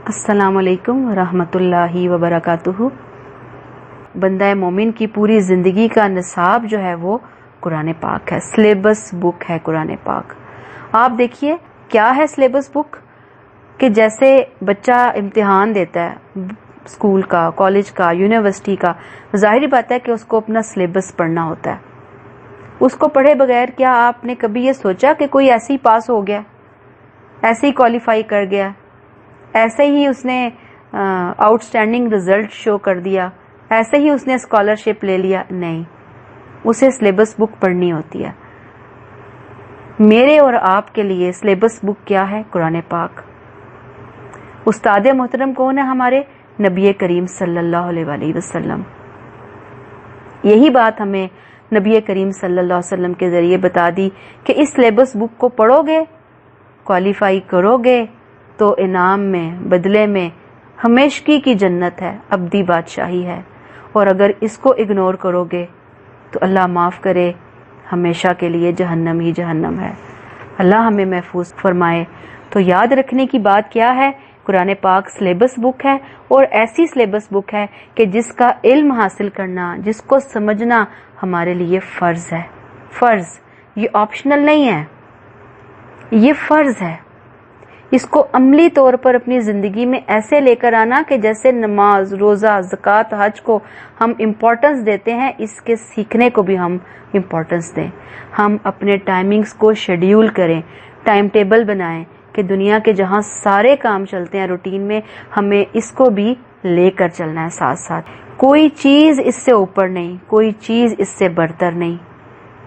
السلام علیکم ورحمۃ اللہ وبرکاتہ۔ بندہ مومن کی پوری زندگی کا نصاب جو ہے وہ قرآن پاک ہے، سلیبس بک ہے قرآن پاک۔ آپ دیکھیے کیا ہے سلیبس بک، کہ جیسے بچہ امتحان دیتا ہے اسکول کا، کالج کا، یونیورسٹی کا، ظاہری بات ہے کہ اس کو اپنا سلیبس پڑھنا ہوتا ہے۔ اس کو پڑھے بغیر کیا آپ نے کبھی یہ سوچا کہ کوئی ایسے ہی پاس ہو گیا، ایسے ہی کوالیفائی کر گیا، ایسے ہی اس نے آؤٹ اسٹینڈنگ رزلٹ شو کر دیا، ایسے ہی اس نے اسکالرشپ لے لیا؟ نہیں، اسے سلیبس بک پڑھنی ہوتی ہے۔ میرے اور آپ کے لیے سلیبس بک کیا ہے؟ قرآن پاک۔ استاد محترم کون ہے ہمارے؟ نبی کریم صلی اللہ علیہ وآلہ وسلم۔ یہی بات ہمیں نبی کریم صلی اللہ علیہ وسلم کے ذریعے بتا دی کہ اس سلیبس بک کو پڑھو گے، کوالیفائی کرو گے تو انعام میں، بدلے میں ہمیشگی کی جنت ہے، ابدی بادشاہی ہے، اور اگر اس کو اگنور کرو گے تو اللہ معاف کرے، ہمیشہ کے لیے جہنم ہی جہنم ہے۔ اللہ ہمیں محفوظ فرمائے۔ تو یاد رکھنے کی بات کیا ہے؟ قرآن پاک سلیبس بک ہے، اور ایسی سلیبس بک ہے کہ جس کا علم حاصل کرنا، جس کو سمجھنا ہمارے لیے فرض ہے۔ فرض، یہ آپشنل نہیں ہے، یہ فرض ہے۔ اس کو عملی طور پر اپنی زندگی میں ایسے لے کر آنا کہ جیسے نماز، روزہ، زکوٰۃ، حج کو ہم امپورٹنس دیتے ہیں، اس کے سیکھنے کو بھی ہم امپورٹنس دیں۔ ہم اپنے ٹائمنگز کو شیڈیول کریں، ٹائم ٹیبل بنائیں کہ دنیا کے جہاں سارے کام چلتے ہیں روٹین میں، ہمیں اس کو بھی لے کر چلنا ہے ساتھ ساتھ۔ کوئی چیز اس سے اوپر نہیں، کوئی چیز اس سے برتر نہیں،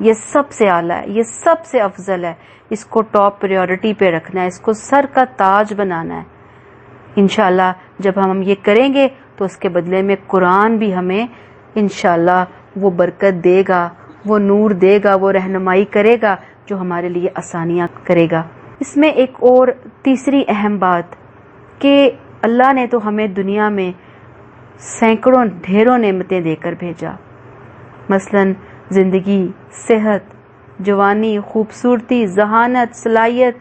یہ سب سے اعلیٰ ہے، یہ سب سے افضل ہے۔ اس کو ٹاپ پریورٹی پہ رکھنا ہے، اس کو سر کا تاج بنانا ہے۔ انشاءاللہ جب ہم یہ کریں گے تو اس کے بدلے میں قرآن بھی ہمیں انشاءاللہ وہ برکت دے گا، وہ نور دے گا، وہ رہنمائی کرے گا جو ہمارے لیے آسانیاں کرے گا۔ اس میں ایک اور تیسری اہم بات کہ اللہ نے تو ہمیں دنیا میں سینکڑوں ڈھیروں نعمتیں دے کر بھیجا، مثلا زندگی، صحت، جوانی، خوبصورتی، ذہانت، صلاحیت،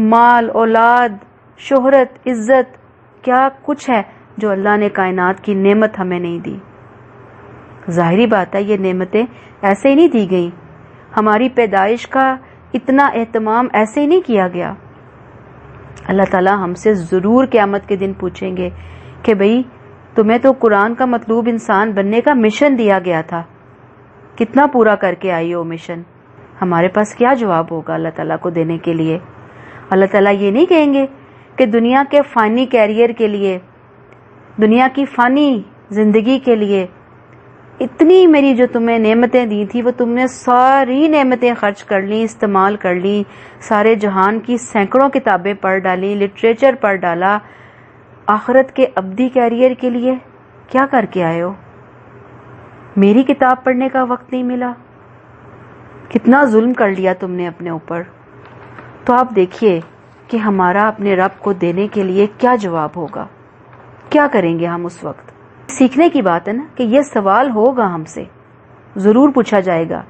مال، اولاد، شہرت، عزت، کیا کچھ ہے جو اللہ نے کائنات کی نعمت ہمیں نہیں دی۔ ظاہری بات ہے یہ نعمتیں ایسے ہی نہیں دی گئیں، ہماری پیدائش کا اتنا اہتمام ایسے ہی نہیں کیا گیا۔ اللہ تعالیٰ ہم سے ضرور قیامت کے دن پوچھیں گے کہ بھئی تمہیں تو قرآن کا مطلوب انسان بننے کا مشن دیا گیا تھا، کتنا پورا کر کے آئی ہو مشن؟ ہمارے پاس کیا جواب ہوگا اللہ تعالیٰ کو دینے کے لیے؟ اللہ تعالیٰ یہ نہیں کہیں گے کہ دنیا کے فانی کیریئر کے لیے، دنیا کی فانی زندگی کے لیے اتنی میری جو تمہیں نعمتیں دی تھی وہ تم نے ساری نعمتیں خرچ کر لیں، استعمال کر لیں، سارے جہان کی سینکڑوں کتابیں پڑھ ڈالیں، لٹریچر پڑھ ڈالا، آخرت کے ابدی کیریئر کے لیے کیا کر کے آئے ہو؟ میری کتاب پڑھنے کا وقت نہیں ملا، کتنا ظلم کر لیا تم نے اپنے اوپر۔ تو آپ دیکھیے کہ ہمارا اپنے رب کو دینے کے لیے کیا جواب ہوگا، کیا کریں گے ہم اس وقت؟ سیکھنے کی بات ہے نا کہ یہ سوال ہوگا ہم سے، ضرور پوچھا جائے گا۔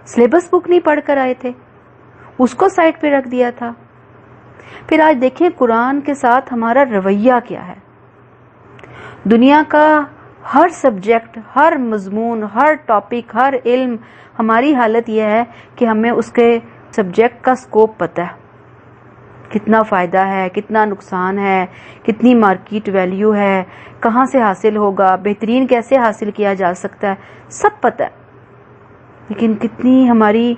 سلیبس بک نہیں پڑھ کر آئے تھے، اس کو سائڈ پہ رکھ دیا تھا۔ پھر آج دیکھیں قرآن کے ساتھ ہمارا رویہ کیا ہے۔ دنیا کا ہر سبجیکٹ، ہر مضمون، ہر ٹاپک، ہر علم، ہماری حالت یہ ہے کہ ہمیں اس کے سبجیکٹ کا سکوپ پتہ ہے، کتنا فائدہ ہے، کتنا نقصان ہے، کتنی مارکیٹ ویلیو ہے، کہاں سے حاصل ہوگا، بہترین کیسے حاصل کیا جا سکتا ہے، سب پتہ ہے۔ لیکن کتنی ہماری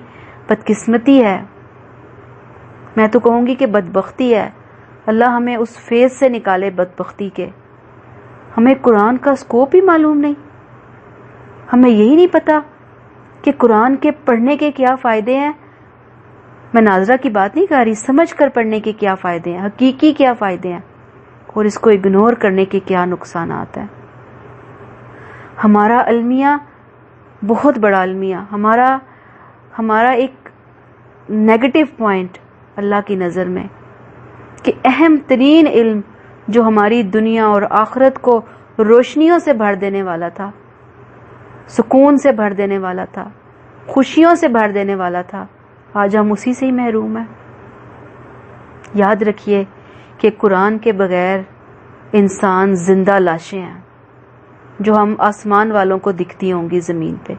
بدقسمتی ہے، میں تو کہوں گی کہ بدبختی ہے۔ اللہ ہمیں اس فیز سے نکالے بدبختی کے۔ ہمیں قرآن کا سکوپ ہی معلوم نہیں، ہمیں یہی نہیں پتا کہ قرآن کے پڑھنے کے کیا فائدے ہیں۔ میں ناظرہ کی بات نہیں کر رہی، سمجھ کر پڑھنے کے کیا فائدے ہیں، حقیقی کیا فائدے ہیں، اور اس کو اگنور کرنے کے کیا نقصانات ہیں۔ ہمارا المیہ بہت بڑا المیہ، ہمارا ایک نیگیٹو پوائنٹ اللہ کی نظر میں کہ اہم ترین علم جو ہماری دنیا اور آخرت کو روشنیوں سے بھر دینے والا تھا، سکون سے بھر دینے والا تھا، خوشیوں سے بھر دینے والا تھا، آج ہم اسی سے ہی محروم ہیں۔ یاد رکھیے کہ قرآن کے بغیر انسان زندہ لاشیں ہیں جو ہم آسمان والوں کو دکھتی ہوں گی زمین پہ.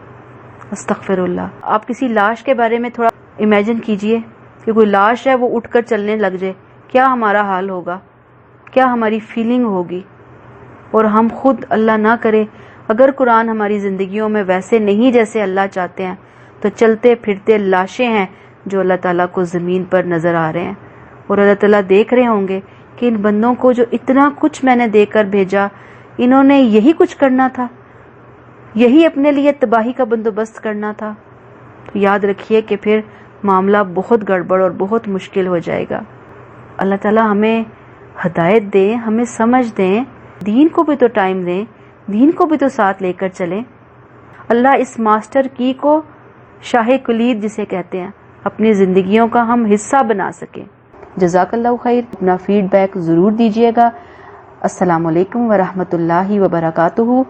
استغفر اللہ. آپ کسی لاش کے بارے میں تھوڑا امیجن کیجئے کہ کوئی لاش ہے وہ اٹھ کر چلنے لگ جائے, کیا ہمارا حال ہوگا, کیا ہماری فیلنگ ہوگی. اور ہم خود اللہ نہ کرے اگر قرآن ہماری زندگیوں میں ویسے نہیں جیسے اللہ چاہتے ہیں تو چلتے پھرتے لاشیں ہیں جو اللہ تعالیٰ کو زمین پر نظر آ رہے ہیں. اور اللہ تعالیٰ دیکھ رہے ہوں گے کہ ان بندوں کو جو اتنا کچھ میں نے دے کر بھیجا, انہوں نے یہی کچھ کرنا تھا, یہی اپنے لیے تباہی کا بندوبست کرنا تھا. تو یاد رکھیے کہ پھر معاملہ بہت گڑبڑ اور بہت مشکل ہو جائے گا. اللہ تعالیٰ ہمیں ہدایت دیں, ہمیں سمجھ دیں, دین کو بھی تو ٹائم دیں, دین کو بھی تو ساتھ لے کر چلیں. اللہ اس ماسٹر کی کو شاہ کلید جسے کہتے ہیں اپنی زندگیوں کا ہم حصہ بنا سکیں. جزاک اللہ خیر. اپنا فیڈ بیک ضرور دیجیے گا. السلام علیکم ورحمۃ اللہ وبرکاتہ.